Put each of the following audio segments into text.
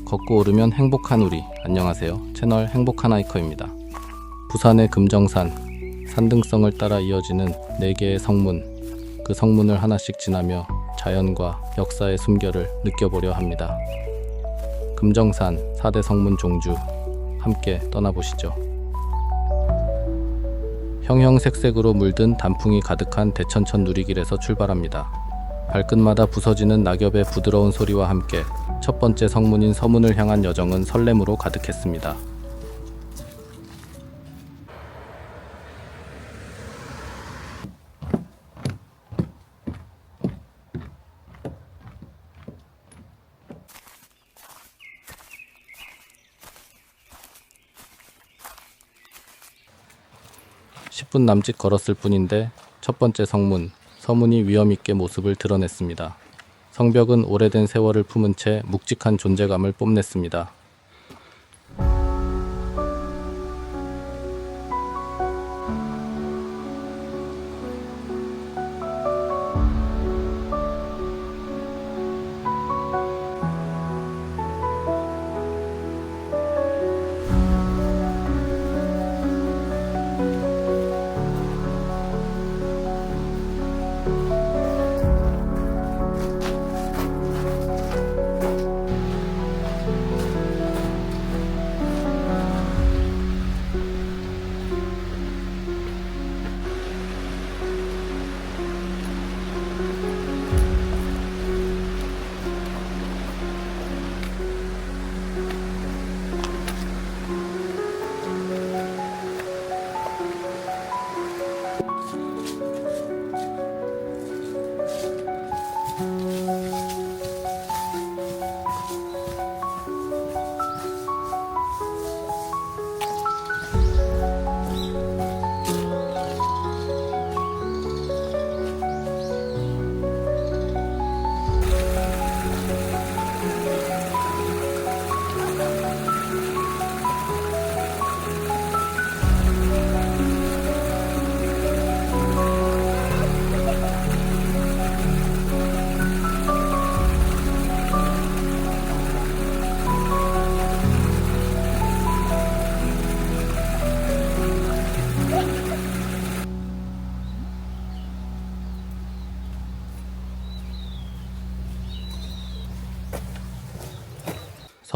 걷고 오르면 행복한 우리. 안녕하세요. 채널 행복한 하이커입니다. 부산의 금정산, 산등성을 따라 이어지는 4개의 성문, 그 성문을 하나씩 지나며 자연과 역사의 숨결을 느껴보려 합니다. 금정산 4대 성문 종주, 함께 떠나보시죠. 형형색색으로 물든 단풍이 가득한 대천천 누리길에서 출발합니다. 발끝마다 부서지는 낙엽의 부드러운 소리와 함께 첫 번째 성문인 서문을 향한 여정은 설렘으로 가득했습니다. (10분) 남짓 걸었을 뿐인데 첫 번째 성문, 서문이 위엄있게 모습을 드러냈습니다. 성벽은 오래된 세월을 품은 채 묵직한 존재감을 뽐냈습니다.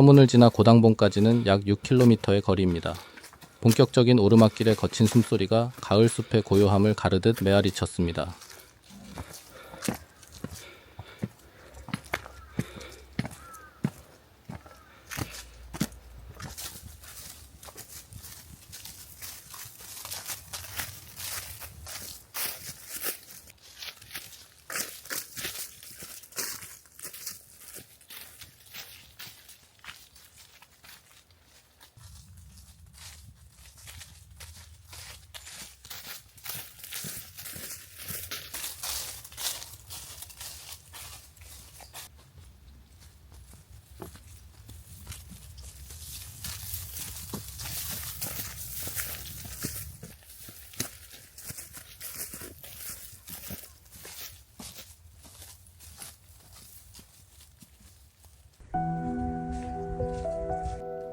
서문을 지나 고당봉까지는 약 6km의 거리입니다. 본격적인 오르막길의 거친 숨소리가 가을 숲의 고요함을 가르듯 메아리쳤습니다.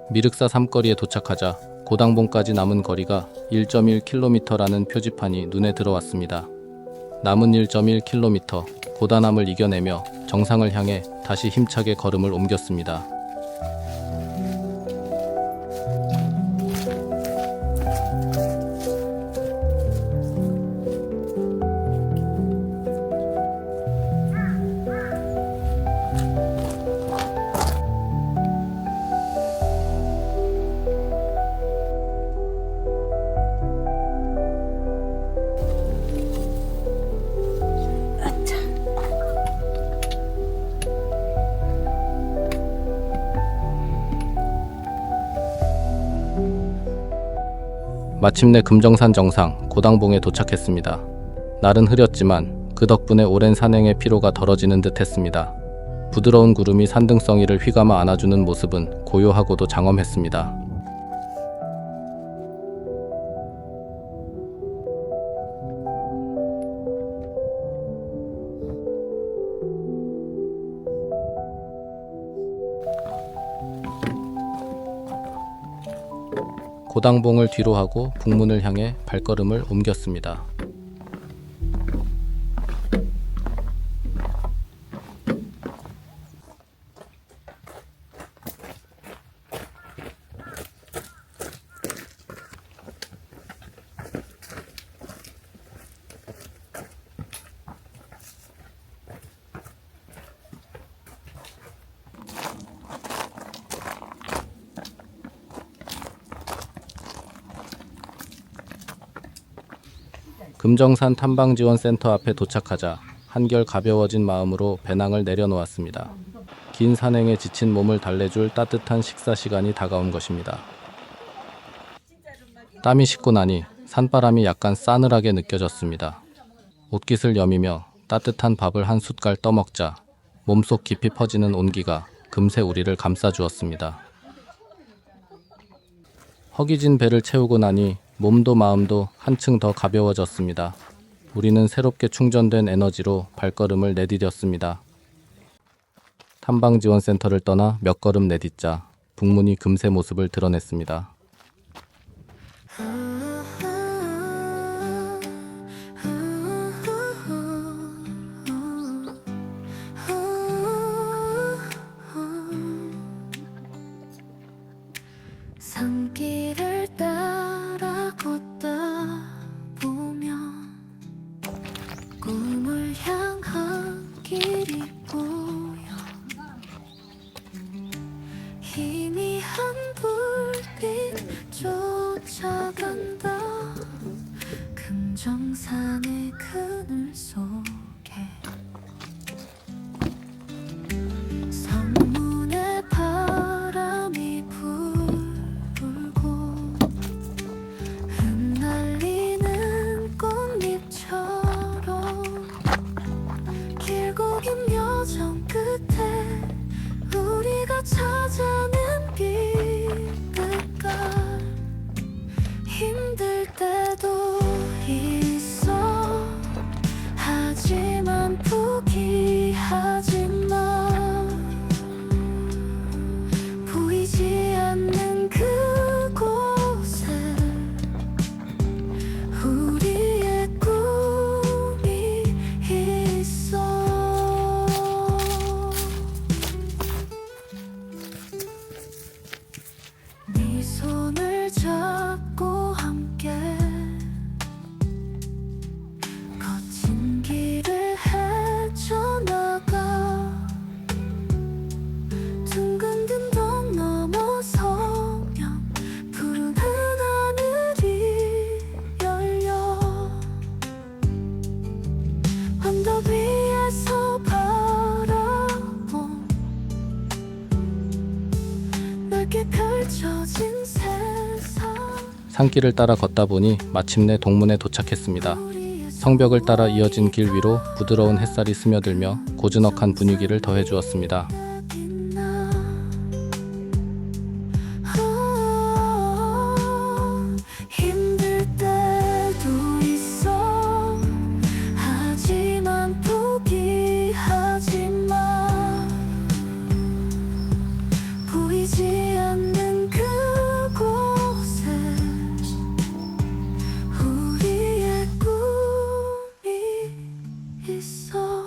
미륵사 삼거리에 도착하자 고당봉까지 남은 거리가 1.1km라는 표지판이 눈에 들어왔습니다. 남은 1.1km, 고단함을 이겨내며 정상을 향해 다시 힘차게 걸음을 옮겼습니다. 마침내 금정산 정상 고당봉에 도착했습니다. 날은 흐렸지만 그 덕분에 오랜 산행의 피로가 덜어지는 듯 했습니다. 부드러운 구름이 산등성이를 휘감아 안아주는 모습은 고요하고도 장엄했습니다. 고당봉을 뒤로 하고 북문을 향해 발걸음을 옮겼습니다. 금정산 탐방지원센터 앞에 도착하자 한결 가벼워진 마음으로 배낭을 내려놓았습니다. 긴 산행에 지친 몸을 달래줄 따뜻한 식사 시간이 다가온 것입니다. 땀이 식고 나니 산바람이 약간 싸늘하게 느껴졌습니다. 옷깃을 여미며 따뜻한 밥을 한 숟갈 떠먹자 몸속 깊이 퍼지는 온기가 금세 우리를 감싸주었습니다. 허기진 배를 채우고 나니 몸도 마음도 한층 더 가벼워졌습니다. 우리는 새롭게 충전된 에너지로 발걸음을 내디뎠습니다. 탐방지원센터를 떠나 몇 걸음 내딛자 북문이 금세 모습을 드러냈습니다. 산길을 따라 걷다 보면 꿈을 향한 길이 보여 희미한 불빛 쫓아간다 금정산의 그늘 속에 성문에 바람이 불고 흩날리는 꽃잎처럼 길고 긴 여정 끝에 우리가 찾아낸 빛깔 힘들 때도 있어 하지만 포기하지 마 보이지 않는 그곳에 우리의 꿈이 있어 네 손을 잡고 함께 거친 길을 헤쳐나가 둥근 등 넘어서면 푸른 하늘이 열려 언덕 위에서 바라본 넓게 펼쳐진 세상 산길을 따라 걷다 보니 마침내 동문에 도착했습니다. 성벽을 따라 이어진 길 위로 부드러운 햇살이 스며들며 고즈넉한 분위기를 더해주었습니다. 힘들 때도 있어 하지만 포기하지 마 보이지 않는 그곳에 우리의 꿈이 있어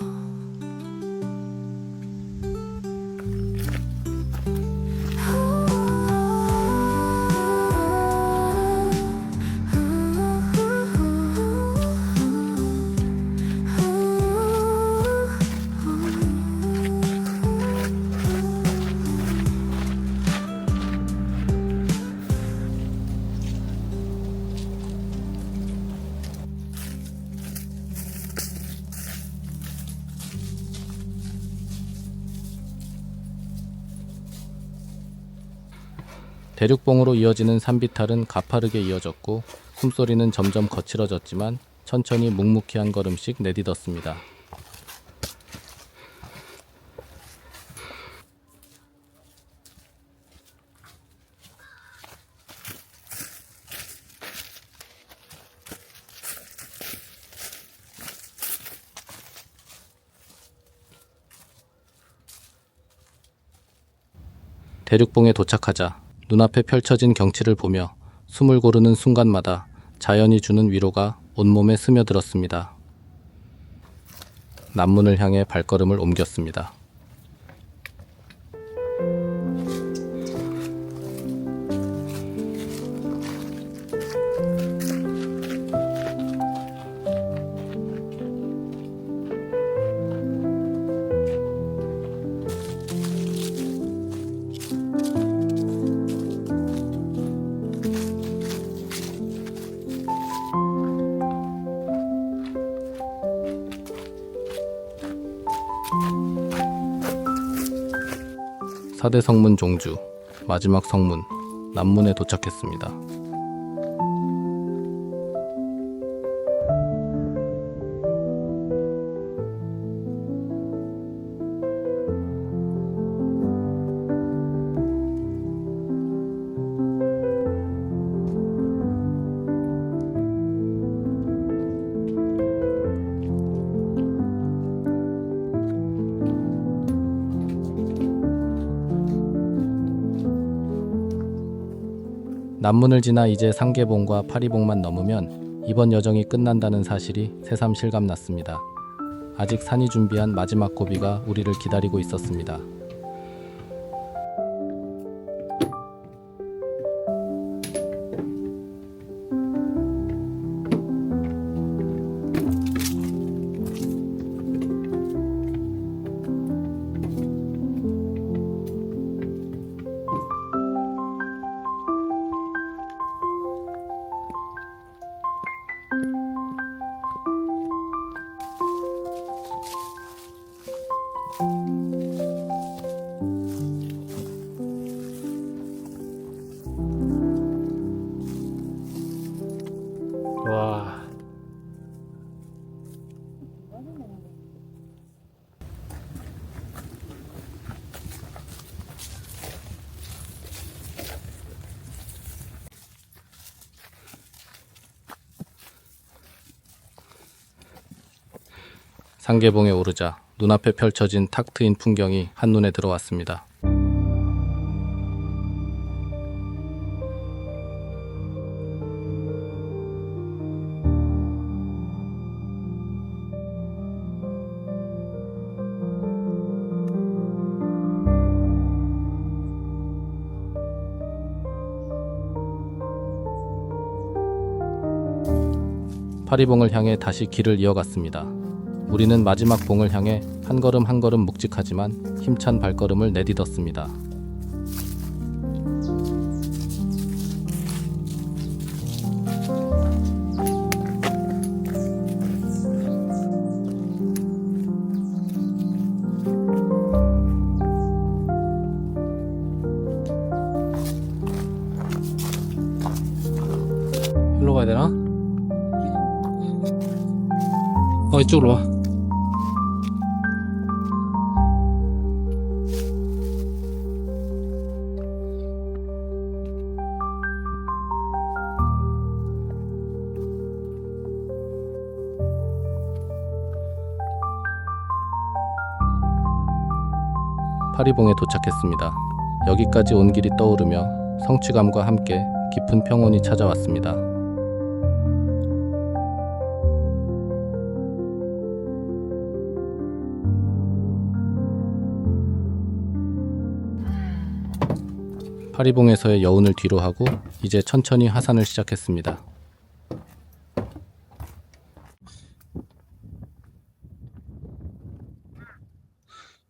대륙봉으로 이어지는 산비탈은 가파르게 이어졌고 숨소리는 점점 거칠어졌지만 천천히 묵묵히 한 걸음씩 내딛었습니다. 대륙봉에 도착하자 눈앞에 펼쳐진 경치를 보며 숨을 고르는 순간마다 자연이 주는 위로가 온몸에 스며들었습니다. 남문을 향해 발걸음을 옮겼습니다. 사대 성문 종주, 마지막 성문, 남문에 도착했습니다. 남문을 지나 이제 상계봉과 파리봉만 넘으면 이번 여정이 끝난다는 사실이 새삼 실감났습니다. 아직 산이 준비한 마지막 고비가 우리를 기다리고 있었습니다. 와. 상계봉에 오르자 눈앞에 펼쳐진 탁 트인 풍경이 한눈에 들어왔습니다. 파리봉을 향해 다시 길을 이어갔습니다. 우리는 마지막 봉을 향해 한 걸음 한 걸음 묵직하지만 힘찬 발걸음을 내딛었습니다. 일로 가야 되나? 이쪽으로 와. 파리봉에 도착했습니다. 여기까지 온 길이 떠오르며 성취감과 함께 깊은 평온이 찾아왔습니다. 파리봉에서의 여운을 뒤로하고 이제 천천히 하산을 시작했습니다.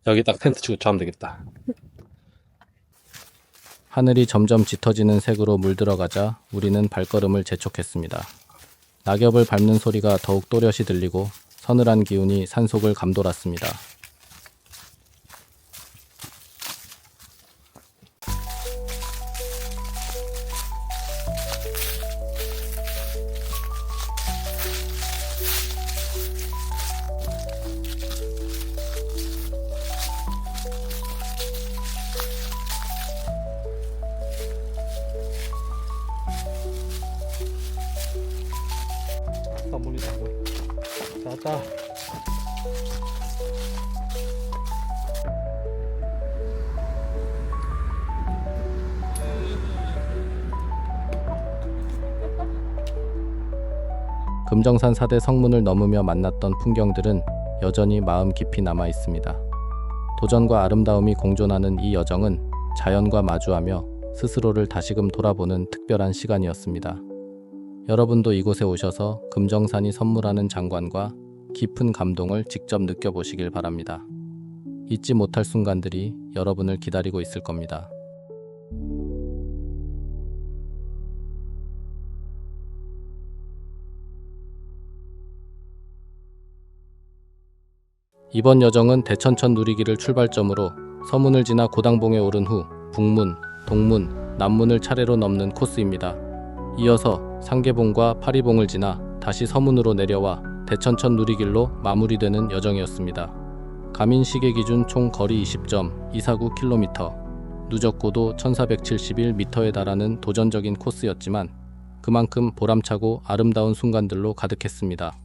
여기 딱 텐트 치고 자면 되겠다. 하늘이 점점 짙어지는 색으로 물들어가자 우리는 발걸음을 재촉했습니다. 낙엽을 밟는 소리가 더욱 또렷이 들리고 서늘한 기운이 산속을 감돌았습니다. 멀리다 멀리. 왔다. 금정산 4대 성문을 넘으며 만났던 풍경들은 여전히 마음 깊이 남아 있습니다. 도전과 아름다움이 공존하는 이 여정은 자연과 마주하며 스스로를 다시금 돌아보는 특별한 시간이었습니다. 여러분도 이곳에 오셔서 금정산이 선물하는 장관과 깊은 감동을 직접 느껴보시길 바랍니다. 잊지 못할 순간들이 여러분을 기다리고 있을 겁니다. 이번 여정은 대천천 누리기를 출발점으로 서문을 지나 고당봉에 오른 후 북문, 동문, 남문을 차례로 넘는 코스입니다. 이어서 상계봉과 파리봉을 지나 다시 서문으로 내려와 대천천 누리길로 마무리되는 여정이었습니다. 가민 시계 기준 총 거리 20.249km, 누적고도 1471m에 달하는 도전적인 코스였지만 그만큼 보람차고 아름다운 순간들로 가득했습니다.